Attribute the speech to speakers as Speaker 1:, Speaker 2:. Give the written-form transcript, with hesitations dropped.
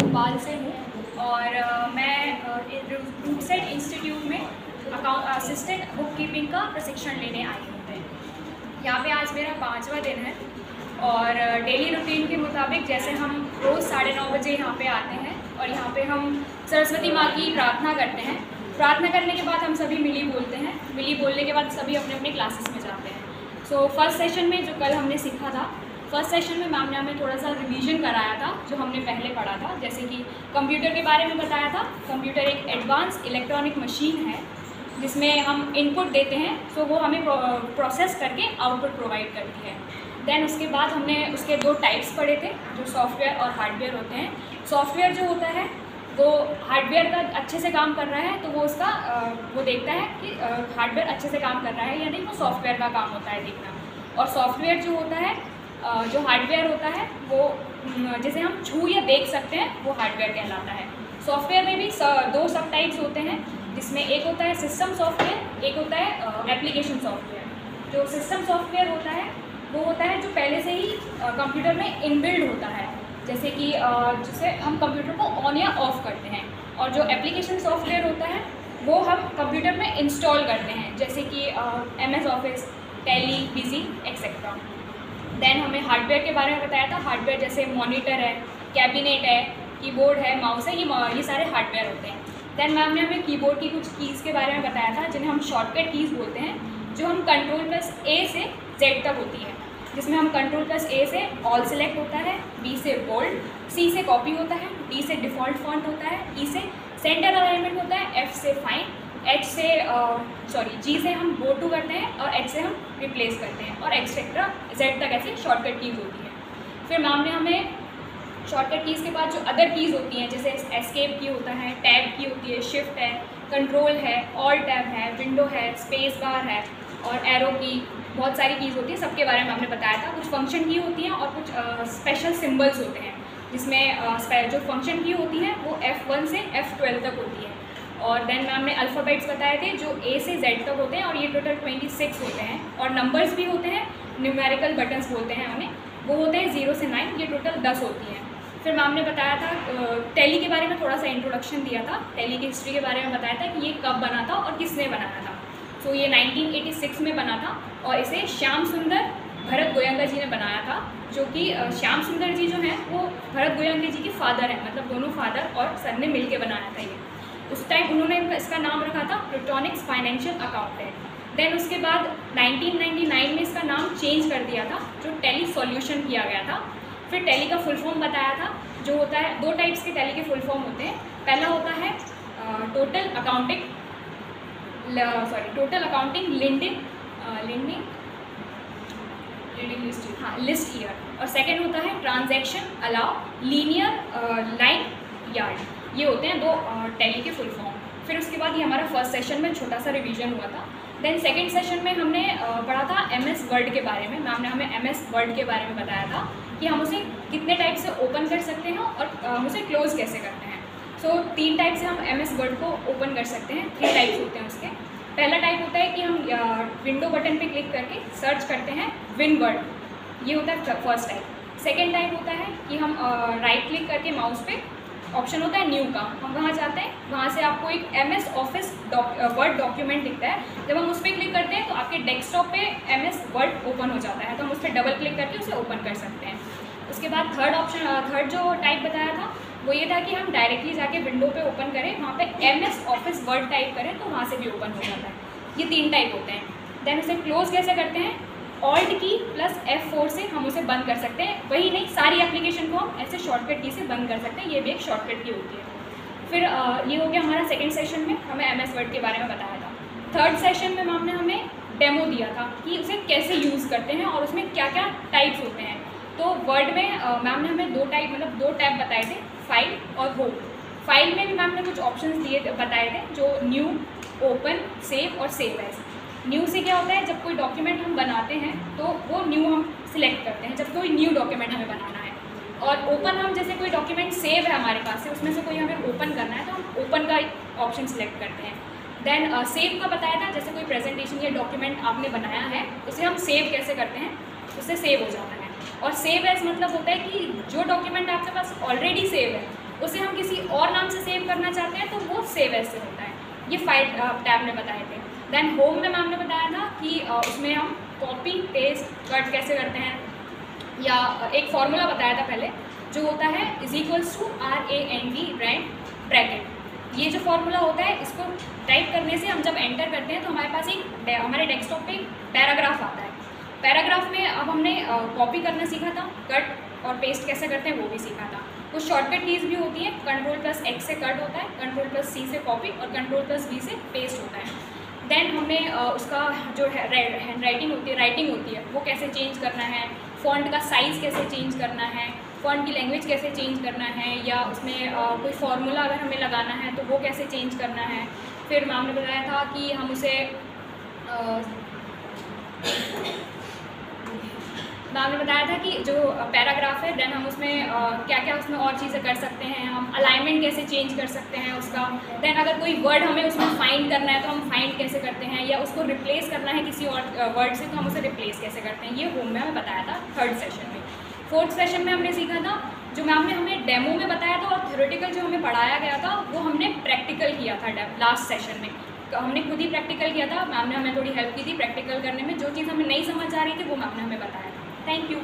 Speaker 1: भोपाल से हूँ और मैं रूटसेट इंस्टीट्यूट में असिस्टेंट बुक कीपिंग का प्रशिक्षण लेने आई हूँ। यहाँ पे आज मेरा 5वां दिन है और डेली रूटीन के मुताबिक जैसे हम रोज़ 9:30 बजे यहाँ पे आते हैं और यहाँ पे हम सरस्वती माँ की प्रार्थना करते हैं। प्रार्थना करने के बाद हम सभी मिली बोलते हैं। मिली बोलने के बाद सभी अपने अपने क्लासेस में जाते हैं। सो फर्स्ट सेशन में जो कल हमने सीखा था, फर्स्ट सेशन में मैम ने हमें थोड़ा सा रिवीजन कराया था जो हमने पहले पढ़ा था। जैसे कि कंप्यूटर के बारे में बताया था। कंप्यूटर एक एडवांस इलेक्ट्रॉनिक मशीन है जिसमें हम इनपुट देते हैं, सो वो हमें प्रोसेस करके आउटपुट प्रोवाइड करती है। देन उसके बाद हमने उसके 2 टाइप्स पढ़े थे जो सॉफ्टवेयर और हार्डवेयर होते हैं। सॉफ्टवेयर जो होता है वो हार्डवेयर का अच्छे से काम कर रहा है तो वो उसका वो देखता है कि हार्डवेयर अच्छे से काम कर रहा है या नहीं, वो सॉफ्टवेयर का काम होता है देखना। और सॉफ्टवेयर जो होता है, जो हार्डवेयर होता है वो जिसे हम छू या देख सकते हैं, वो हार्डवेयर कहलाता है। सॉफ्टवेयर में भी 2 सब टाइप्स होते हैं जिसमें एक होता है सिस्टम सॉफ्टवेयर, एक होता है एप्लीकेशन सॉफ्टवेयर। जो सिस्टम सॉफ्टवेयर होता है वो होता है जो पहले से ही कंप्यूटर में इनबिल्ड होता है, जैसे कि जिससे हम कंप्यूटर को ऑन या ऑफ करते हैं। और जो एप्लीकेशन सॉफ्टवेयर होता है वो हम कंप्यूटर में इंस्टॉल करते हैं, जैसे कि MS office, Tally, Busy etcetera. Then हमें हार्डवेयर के बारे में बताया था। हार्डवेयर जैसे मॉनिटर है, कैबिनेट है, कीबोर्ड है, माउस है, ये सारे हार्डवेयर होते हैं। देन मैम ने हमें कीबोर्ड की कुछ कीज़ के बारे में बताया था जिन्हें हम शॉर्टकट कीज़ बोलते हैं, जो हम Ctrl+A से Z तक होती है, जिसमें हम Ctrl+A से ऑल सेलेक्ट होता है, B से बोल्ड, C से कॉपी होता है, D से डिफ़ॉल्ट फॉन्ट होता है, E से सेंटर अलाइनमेंट होता है, F से फाइंड, G से हम गो टू करते हैं और H से हम रिप्लेस करते हैं और एक्सेट्रा Z तक ऐसे शॉर्टकट कीज़ होती हैं। फिर मैम ने हमें शॉर्टकट कीज़ के बाद जो अदर कीज़ होती हैं, जैसे एस्केप की होता है, टैब की होती है, शिफ्ट है, कंट्रोल है, ऑल टैब है, विंडो है, स्पेस बार है और एरो की, बहुत सारी कीज़ होती है, सबके बारे में हमने बताया था। कुछ फंक्शन की होती हैं और कुछ स्पेशल सिम्बल्स होते हैं, जिसमें जो फंक्शन की होती हैं वो F1 से F12 तक होती है। और देन मैम ने अल्फ़ाबेट्स बताए थे जो A से Z तक होते हैं और ये टोटल 26 होते हैं। और नंबर्स भी होते हैं, न्यूमेरिकल बटन्स बोलते हैं उन्हें, वो होते हैं 0 से 9, ये टोटल 10 होती हैं। फिर मैम ने बताया था टैली के बारे में, थोड़ा सा इंट्रोडक्शन दिया था, टैली की हिस्ट्री के बारे में बताया था कि ये कब बना था और किसने बनाया था। सो ये 1986 में बना था और इसे श्याम सुंदर भरत गोयंका जी ने बनाया था, जो कि श्याम सुंदर जी जो हैं वो भरत गोयंका जी के फादर हैं, मतलब दोनों फादर और सन ने मिल के बनाया था ये। उस टाइम उन्होंने इसका नाम रखा था प्लूटोनिक्स फाइनेंशियल अकाउंटेंट। देन उसके बाद 1999 में इसका नाम चेंज कर दिया था, जो टैली सॉल्यूशन किया गया था। फिर टैली का फुल फॉर्म बताया था, जो होता है 2 टाइप्स के टैली के फुल फॉर्म होते हैं। पहला होता है टोटल अकाउंटिंग लिस्ट ईयर, और सेकंड होता है transaction allow linear line yard. ये होते हैं 2 टैली के फुल फॉर्म। फिर उसके बाद ये हमारा फर्स्ट सेशन में छोटा सा रिवीजन हुआ था। देन सेकंड सेशन में हमने पढ़ा था MS वर्ड के बारे में। मैम ने हमें MS वर्ड के बारे में बताया था कि हम उसे कितने टाइप से ओपन कर सकते हैं और हम उसे क्लोज़ कैसे करते हैं। सो 3 टाइप से हम MS वर्ड को ओपन कर सकते हैं। 3 टाइप्स होते हैं उसके। पहला टाइप होता है कि हम विंडो बटन पे क्लिक करके सर्च करते हैं विन वर्ड, ये होता है फर्स्ट टाइप। सेकेंड टाइप होता है कि हम राइट क्लिक करके माउस पे ऑप्शन होता है न्यू का, हम वहाँ जाते हैं, वहाँ से आपको एक MS ऑफिस वर्ड डॉक्यूमेंट दिखता है। जब हम उस पर क्लिक करते हैं तो आपके डेस्कटॉप पे MS वर्ड ओपन हो जाता है, तो हम उस पर डबल क्लिक करके उसे ओपन कर सकते हैं। उसके बाद थर्ड जो टाइप बताया था वो ये था कि हम डायरेक्टली जाके विंडो पे ओपन करें, वहाँ पे MS ऑफिस वर्ड टाइप करें तो वहाँ से भी ओपन हो जाता है। ये 3 टाइप होते हैं। देन उसे क्लोज़ कैसे करते हैं, ऑल्ट की प्लस F4 से हम उसे बंद कर सकते हैं। वही नहीं, सारी एप्लीकेशन को हम ऐसे शॉर्टकट की से बंद कर सकते हैं, ये भी एक शॉर्टकट की होती है। फिर ये हो गया हमारा सेकंड सेशन में, हमें MS वर्ड के बारे में बताया था। थर्ड सेशन में मैम ने हमें डेमो दिया था कि उसे कैसे यूज़ करते हैं और उसमें क्या क्या टाइप्स होते हैं। तो वर्ड में मैम ने हमें 2 टैब बताए थे, फाइल और होम। फाइल में भी मैम ने कुछ ऑप्शंस बताए थे, जो न्यू, ओपन, सेव और सेव एज। न्यू से क्या होता है, जब कोई डॉक्यूमेंट हम बनाते हैं तो वो न्यू हम सिलेक्ट करते हैं, जब कोई न्यू डॉक्यूमेंट हमें बनाना है। और ओपन, हम जैसे कोई डॉक्यूमेंट सेव है हमारे पास से, उसमें से कोई हमें ओपन करना है तो हम ओपन का ऑप्शन सिलेक्ट करते हैं। देन सेव का बताया था, जैसे कोई प्रेजेंटेशन या डॉक्यूमेंट आपने बनाया है उसे हम सेव कैसे करते हैं, उससे सेव हो जाता है। और सेव एज मतलब होता है कि जो डॉक्यूमेंट आपके पास ऑलरेडी सेव है उसे हम किसी और नाम से सेव करना चाहते हैं तो वो सेव एज से होता है। ये फाइल टैब में बताए थे। देन होम में मैम ने बताया था कि उसमें हम कॉपी पेस्ट कट कैसे करते हैं, या एक फॉर्मूला बताया था पहले जो होता है =RAND रैंड ब्रैकेट। ये जो फॉर्मूला होता है इसको टाइप करने से हम जब एंटर करते हैं तो हमारे पास हमारे डेस्कटॉप पे पैराग्राफ आता है। पैराग्राफ में अब हमने कॉपी करना सीखा था, कट और पेस्ट कैसे करते हैं वो भी सीखा था। कुछ शॉर्टकट कीज़ भी होती है, Ctrl+X से कट होता है, Ctrl+C से कॉपी और Ctrl+V से पेस्ट होता है। देन हमें उसका जो है हैंड राइटिंग होती है, राइटिंग होती है, वो कैसे चेंज करना है, फ़ॉन्ट का साइज़ कैसे चेंज करना है, फ़ॉन्ट की लैंग्वेज कैसे चेंज करना है, या उसमें कोई फार्मूला अगर हमें लगाना है तो वो कैसे चेंज करना है। फिर मैम ने बताया था कि हम उसे मैम ने बताया था कि जो पैराग्राफ है देन हम उसमें क्या क्या उसमें और चीज़ें कर सकते हैं, हम अलाइनमेंट कैसे चेंज कर सकते हैं उसका। देन अगर कोई वर्ड हमें उसमें फाइंड करना है तो हम फाइंड कैसे करते हैं, या उसको रिप्लेस करना है किसी और वर्ड से तो हम उसे रिप्लेस कैसे करते हैं। ये होम में हमें बताया था 3rd सेशन में। 4th सेशन में हमने सीखा था, जो मैम ने हमें डेमो में बताया था और थ्योरेटिकल जो हमें पढ़ाया गया था वो हमने प्रैक्टिकल किया था लास्ट सेशन में। तो हमने खुद ही प्रैक्टिकल किया था, मैम ने हमें थोड़ी हेल्प की थी प्रैक्टिकल करने में। जो चीज़ हमें नहीं समझ आ रही थी वो मैम ने हमें बताया था। Thank you.